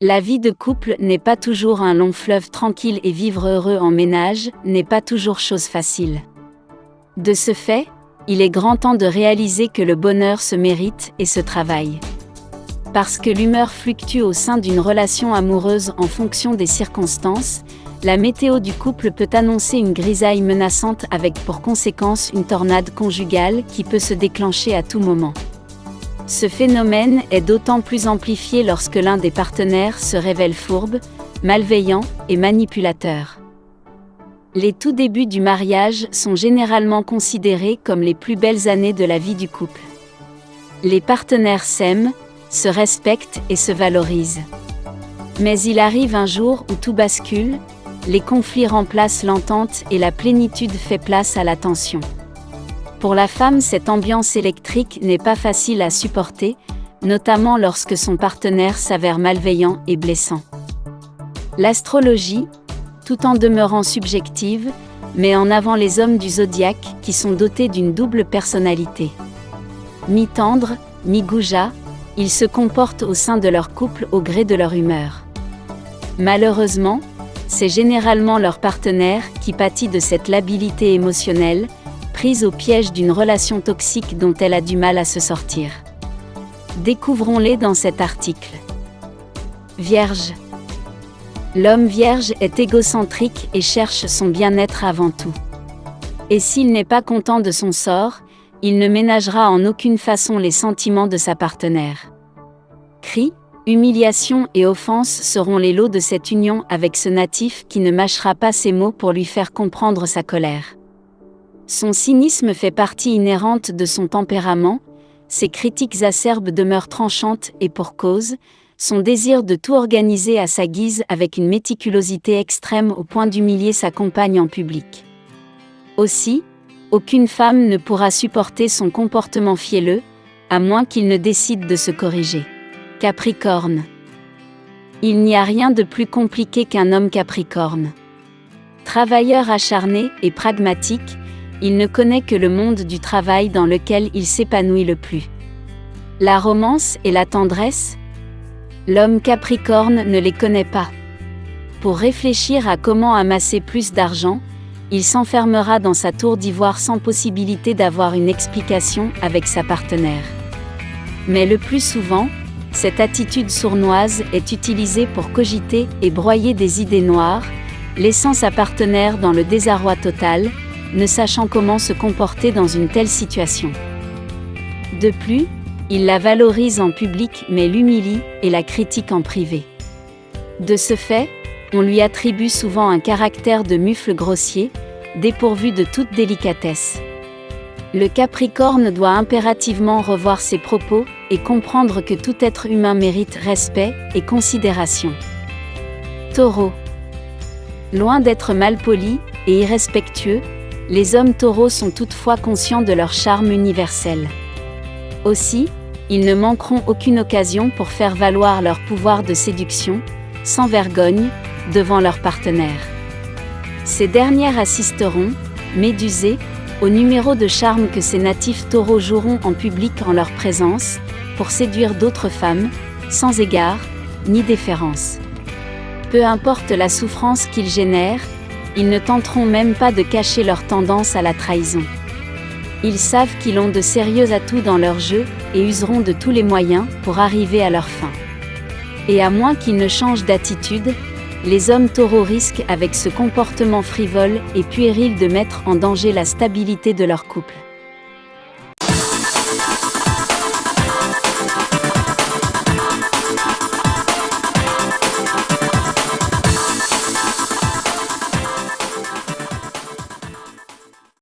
La vie de couple n'est pas toujours un long fleuve tranquille et vivre heureux en ménage n'est pas toujours chose facile. De ce fait, il est grand temps de réaliser que le bonheur se mérite et se travaille. Parce que l'humeur fluctue au sein d'une relation amoureuse en fonction des circonstances, la météo du couple peut annoncer une grisaille menaçante avec pour conséquence une tornade conjugale qui peut se déclencher à tout moment. Ce phénomène est d'autant plus amplifié lorsque l'un des partenaires se révèle fourbe, malveillant et manipulateur. Les tout débuts du mariage sont généralement considérés comme les plus belles années de la vie du couple. Les partenaires s'aiment, se respectent et se valorisent. Mais il arrive un jour où tout bascule, les conflits remplacent l'entente et la plénitude fait place à la tension. Pour la femme, cette ambiance électrique n'est pas facile à supporter, notamment lorsque son partenaire s'avère malveillant et blessant. L'astrologie, tout en demeurant subjective, met en avant les hommes du zodiaque qui sont dotés d'une double personnalité. Mi-tendre, mi-goujat, ils se comportent au sein de leur couple au gré de leur humeur. Malheureusement, c'est généralement leur partenaire qui pâtit de cette labilité émotionnelle, prise au piège d'une relation toxique dont elle a du mal à se sortir. Découvrons-les dans cet article. Vierge. L'homme vierge est égocentrique et cherche son bien-être avant tout. Et s'il n'est pas content de son sort, il ne ménagera en aucune façon les sentiments de sa partenaire. Cris, humiliation et offense seront les lots de cette union avec ce natif qui ne mâchera pas ses mots pour lui faire comprendre sa colère. Son cynisme fait partie inhérente de son tempérament, ses critiques acerbes demeurent tranchantes et pour cause, son désir de tout organiser à sa guise avec une méticulosité extrême au point d'humilier sa compagne en public. Aussi, aucune femme ne pourra supporter son comportement fielleux, à moins qu'il ne décide de se corriger. Capricorne. Il n'y a rien de plus compliqué qu'un homme capricorne. Travailleur acharné et pragmatique, il ne connaît que le monde du travail dans lequel il s'épanouit le plus. La romance et la tendresse, l'homme capricorne ne les connaît pas. Pour réfléchir à comment amasser plus d'argent, il s'enfermera dans sa tour d'ivoire sans possibilité d'avoir une explication avec sa partenaire. Mais le plus souvent, cette attitude sournoise est utilisée pour cogiter et broyer des idées noires, laissant sa partenaire dans le désarroi total, ne sachant comment se comporter dans une telle situation. De plus, il la valorise en public mais l'humilie et la critique en privé. De ce fait, on lui attribue souvent un caractère de mufle grossier, dépourvu de toute délicatesse. Le Capricorne doit impérativement revoir ses propos et comprendre que tout être humain mérite respect et considération. Taureau. Loin d'être malpolis et irrespectueux, les hommes taureaux sont toutefois conscients de leur charme universel. Aussi, ils ne manqueront aucune occasion pour faire valoir leur pouvoir de séduction, sans vergogne, devant leurs partenaires. Ces dernières assisteront, médusées, au numéro de charme que ces natifs taureaux joueront en public en leur présence, pour séduire d'autres femmes, sans égard, ni déférence. Peu importe la souffrance qu'ils génèrent, ils ne tenteront même pas de cacher leur tendance à la trahison. Ils savent qu'ils ont de sérieux atouts dans leur jeu et useront de tous les moyens pour arriver à leur fin. Et à moins qu'ils ne changent d'attitude, les hommes taureaux risquent avec ce comportement frivole et puéril de mettre en danger la stabilité de leur couple.